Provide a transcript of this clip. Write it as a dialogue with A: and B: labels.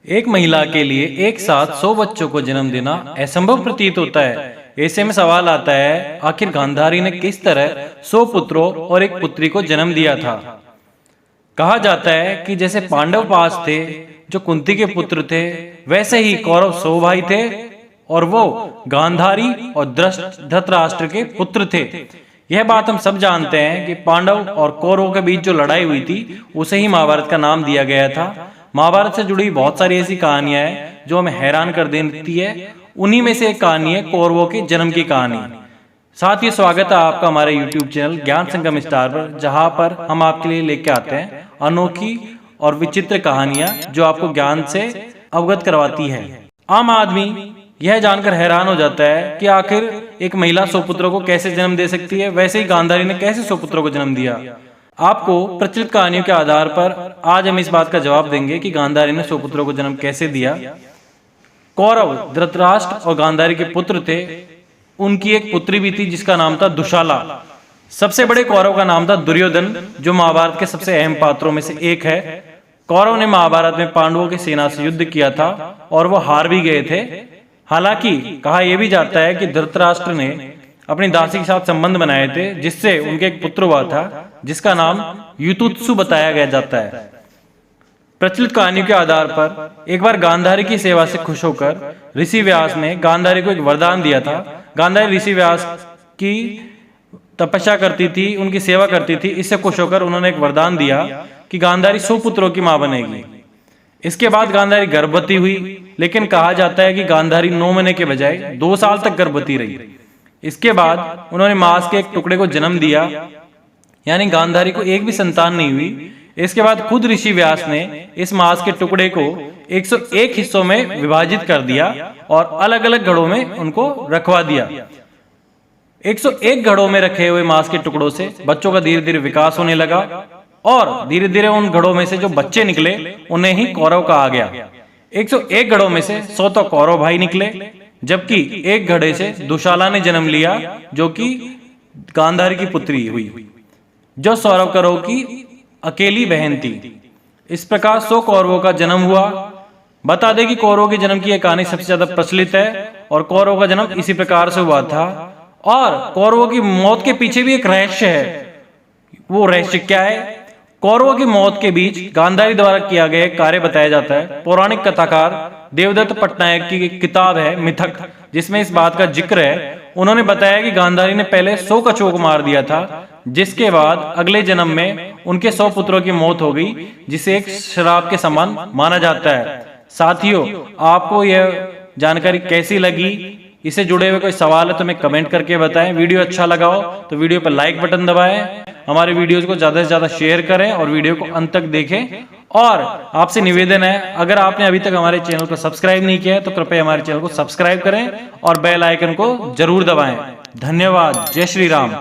A: एक महिला के लिए एक साथ 100 बच्चों को जन्म देना असंभव प्रतीत होता है। ऐसे में सवाल आता है, आखिर गांधारी ने किस तरह 100 पुत्रों और एक पुत्री को जन्म दिया था। कहा जाता है कि जैसे पांडव 5 थे जो कुंती के पुत्र थे, वैसे ही कौरव 100 भाई थे और वो गांधारी और धृतराष्ट्र के पुत्र थे। यह बात हम सब जानते हैं कि पांडव और कौरवों के बीच जो लड़ाई हुई थी उसे ही महाभारत का नाम दिया गया था। महाभारत से जुड़ी बहुत सारी ऐसी कहानियां हैं जो हमें हैरान कर देती है। उन्हीं में से एक कहानी है कौरवों के जन्म की कहानी। साथ ही स्वागत है आपका हमारे YouTube चैनल ज्ञान संगम स्टार पर, जहां पर हम आपके लिए लेके आते हैं अनोखी और विचित्र कहानियां जो आपको ज्ञान से अवगत करवाती है। आम आदमी यह जानकर हैरान हो जाता है कि आखिर एक महिला 100 पुत्रों को कैसे जन्म दे सकती है, वैसे ही गांधारी ने कैसे 100 पुत्रों को जन्म दिया। आपको प्रचलित कहानियों के आधार पर आज हम इस बात का जवाब देंगे कि गांधारी ने 100 पुत्रों को जन्म कैसे दिया। कौरव धृतराष्ट्र और गांधारी के पुत्र थे। उनकी एक पुत्री भी थी जिसका नाम था दुशाला। सबसे बड़े कौरव का नाम था दुर्योधन, जो महाभारत के सबसे अहम पात्रों में से एक है। कौरव ने महाभारत में पांडवों की सेना से युद्ध किया था और वो हार भी गए थे। हालांकि कहा यह भी जाता है कि धृतराष्ट्र ने अपनी दासी के साथ संबंध बनाए थे, जिससे उनके एक पुत्र हुआ था जिसका नाम युयुत्सु बताया गया जाता है। प्रचलित कहानियों के आधार पर एक बार गांधारी की सेवा से खुश होकर ऋषि व्यास ने गांधारी को एक वरदान दिया था। गांधारी ऋषि व्यास की तपस्या करती थी, उनकी सेवा करती थी। इससे खुश होकर उन्होंने एक वरदान दिया कि गांधारी 100 पुत्रों की मां बनेगी। इसके बाद गांधारी गर्भवती हुई, लेकिन कहा जाता है कि गांधारी 9 महीने के बजाय 2 साल तक गर्भवती रही। इसके बाद उन्होंने मांस के एक टुकड़े को जन्म दिया, यानी गांधारी को एक भी संतान नहीं हुई। इसके बाद खुद ऋषि व्यास ने इस मांस के टुकड़े को 101 हिस्सों में विभाजित कर दिया और अलग अलग घड़ों में उनको रखवा दिया। 101 घड़ों में रखे हुए मांस के टुकड़ों से बच्चों का धीरे धीरे विकास होने लगा और धीरे धीरे उन घड़ों में से जो बच्चे निकले उन्हें ही कौरव कहा गया। 101 घड़ों में से 100 तो कौरव भाई निकले, जबकि एक घड़े से दुशाला ने जन्म लिया जो कि गांधारी की पुत्री हुई, जो सौरव कौरव की अकेली बहन थी। इस प्रकार 100 कौरवों का जन्म हुआ। बता दें कि कौरवों के जन्म की यह कहानी सबसे ज्यादा प्रचलित है और कौरवों का जन्म इसी प्रकार से हुआ था। और कौरवों की मौत के पीछे भी एक रहस्य है। वो रहस्य क्या है? कौरवों की मौत के बीच गांधारी द्वारा किया गया कार्य बताया जाता है। पौराणिक कथाकार देवदत्त पट्टनायक की एक किताब है मिथक, जिसमें इस बात का जिक्र है। उन्होंने बताया कि गांधारी ने पहले 100 कछुओं को मार दिया था, जिसके बाद अगले जन्म में उनके 100 पुत्रों की मौत हो गई, जिसे एक श्राप के समान माना जाता है। साथियों, आपको यह जानकारी कैसी लगी? इससे जुड़े हुए कोई सवाल है तो हमें कमेंट करके बताएं। वीडियो अच्छा लगा हो तो वीडियो पर लाइक बटन दबाएं, हमारे वीडियोस को ज्यादा से ज्यादा शेयर करें और वीडियो को अंत तक देखें। और आपसे निवेदन है, अगर आपने अभी तक हमारे चैनल को सब्सक्राइब नहीं किया है तो कृपया हमारे चैनल को सब्सक्राइब करें और बेल आइकन को जरूर दबाएं। धन्यवाद। जय श्री राम।